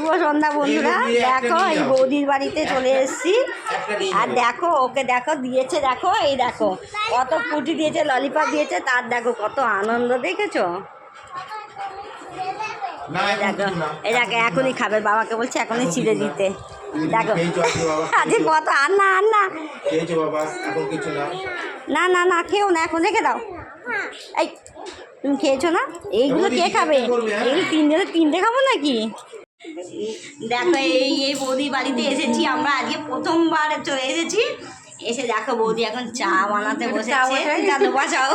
শুভ সন্ধ্যা বন্ধুরা। দেখো এই বৌদির বাড়িতে চলে এসেছি, আর দেখো ওকে দেখো দিয়েছে, দেখো এই দেখো কত ফুটি দিয়েছে, ললিপপ দিয়েছে, তার দেখো কত আনন্দ, দেখেছো? দেখো এই দেখো এখনই খাবে, বাবাকে বলছে এখনই ছিঁড়ে দিতে। দেখো আজকে কত আর না না না না খেও না, এখন রেখে দাও। এই তুমি খেয়েছো না? এইগুলো কে খাবে? এইগুলো তিনটে খাবো নাকি? দেখো এই বৌদির বাড়িতে এসেছি আমরা, আজকে প্রথমবার চলে এসেছি। এসে দেখো বৌদি এখন চা বানাতে বসেছে, জানো বাসাও।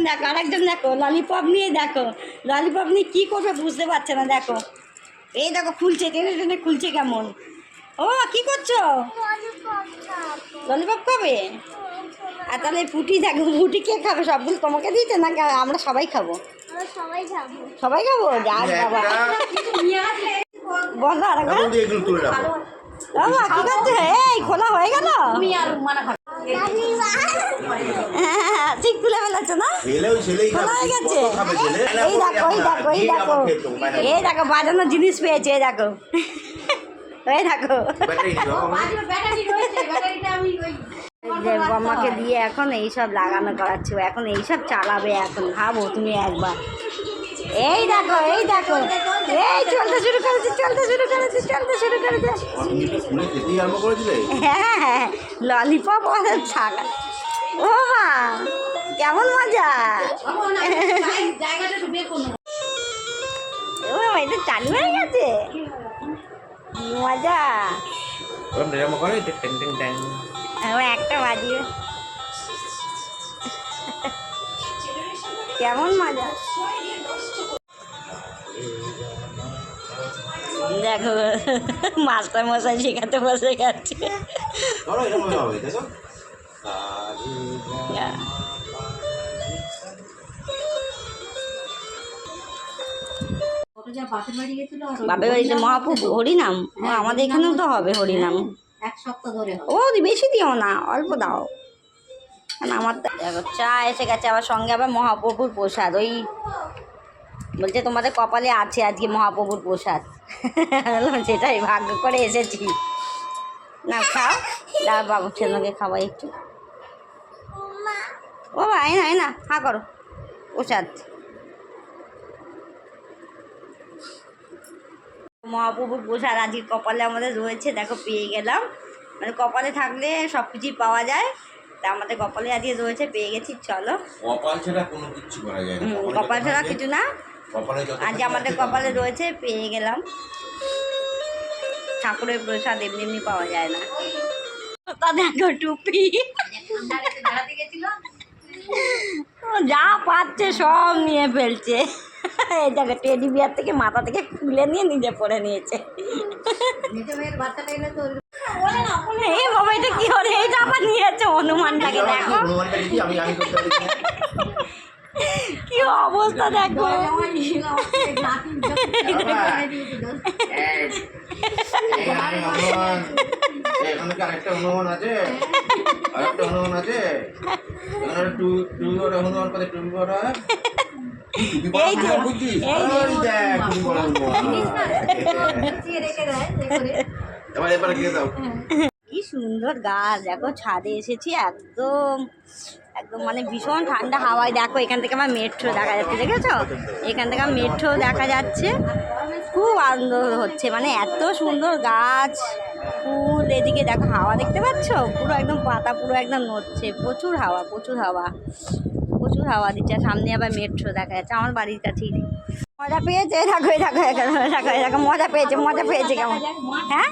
দেখো আরেকজন দেখো ললিপপ নিয়ে, দেখো ললিপপ নিয়ে কী করবে বুঝতে পারছে না। দেখো এই দেখো খুলছে, টেনে টেনে খুলছে কেমন। ও কি করছো? ললিপপ খাবে? আর তাহলে ফুটি দেখো, ফুটি কে খাবে? সবগুলো তোমাকে দিয়েছে না আমরা সবাই খাবো? সবাই খাবো। যাক বাবা বলো আরেকবার। বাবা কি করছে? এই খোলা হয়ে গেল, ঠিক তুলে ফেলেছো না? খোলা হয়ে গেছে। এই দেখো এই দেখো এই দেখো এই দেখো বাজানোর জিনিস পেয়েছে, এই দেখো এই দেখো। বাবাকে দিয়ে এখন এইসব লাগানো করাচ্ছি, এখন এইসব চালাবে। এখন ভাবো তুমি একবার, এই দেখো এই দেখো এই চলতে শুরু করেছে, চলতে শুরু করেছে, চলতে শুরু করেছে। হ্যাঁ হ্যাঁ ললিপপ ছাগা। ও মা কেমন মজা! ও এটা চালু হয়ে গেছে, মজা। একটা বাজিয়ে কেমন মজা। দেখো মাস্টার মশাই শেখাতে বসে গেছে। বাপের বাড়িতে মহাপুর হরিনাম, আমাদের এখানেও তো হবে হরিনাম। এক সপ্তাহ ধরে ও বেশি দিও না, অল্প দাও। কারণ আমার দেখো চা এসে গেছে, আবার সঙ্গে আবার মহাপ্রভুর প্রসাদ। ওই বলছে তোমাদের কপালে আছে আজকে মহাপ্রভুর প্রসাদ। সেটাই ভাগ্য করে এসেছি। না খাও, দাও বাবু ছেলেকে খাওয়াই একটু। ও ভাই না না হা করো, প্রসাদ মহাপ্রভুর প্রসাদ আজকে কপালে আমাদের রয়েছে। দেখো পেয়ে গেলাম, মানে কপালে থাকলে সব কিছুই পাওয়া যায়, তা আমাদের কপালে আজকে রয়েছে, পেয়ে গেছি। চলো কপাল ছাড়া কোনো কিছু করা যায় না, কপাল ছাড়া কিছু না, আজকে আমাদের কপালে রয়েছে, পেয়ে গেলাম। ঠাকুরের প্রসাদ এমনি এমনি পাওয়া যায় না। তা দেখো টুপি যা পাচ্ছে সব নিয়ে ফেলছে। এই দেখো টেডি বিয়ার থেকে মাথা থেকে খুলে নিয়ে নিজে পরে নিয়েছে। এই বাবা এটা কি হলো? এইটা আবার নিয়েছে হনুমানটাকে, দেখো কি অবস্থা দেখো। আরেকটা হনুমান আছে, আরেকটা হনুমান আছে, হনুমান পরে টুপি পরা। কি সুন্দর গাছ দেখো, ছাদে এসেছি, একদম একদম মানে ভীষণ ঠান্ডা হাওয়ায়। দেখো এখান থেকে আমার মেট্রো দেখা যাচ্ছে, দেখেছো? এখান থেকে আমার মেট্রো দেখা যাচ্ছে, খুব আনন্দ হচ্ছে। মানে এত সুন্দর গাছ, ফুল, এদিকে দেখো হাওয়া দেখতে পাচ্ছ, পুরো একদম পাতা পুরো একদম নড়ছে, প্রচুর হাওয়া প্রচুর হাওয়া প্রচুর হাওয়া দিচ্ছে। সামনে আবার মেট্রো দেখা যাচ্ছে আমার বাড়ির কাছেই। মজা পেয়েছে, দেখো দেখো দেখো দেখো মজা পেয়েছে, মজা পেয়েছে কেমন। হ্যাঁ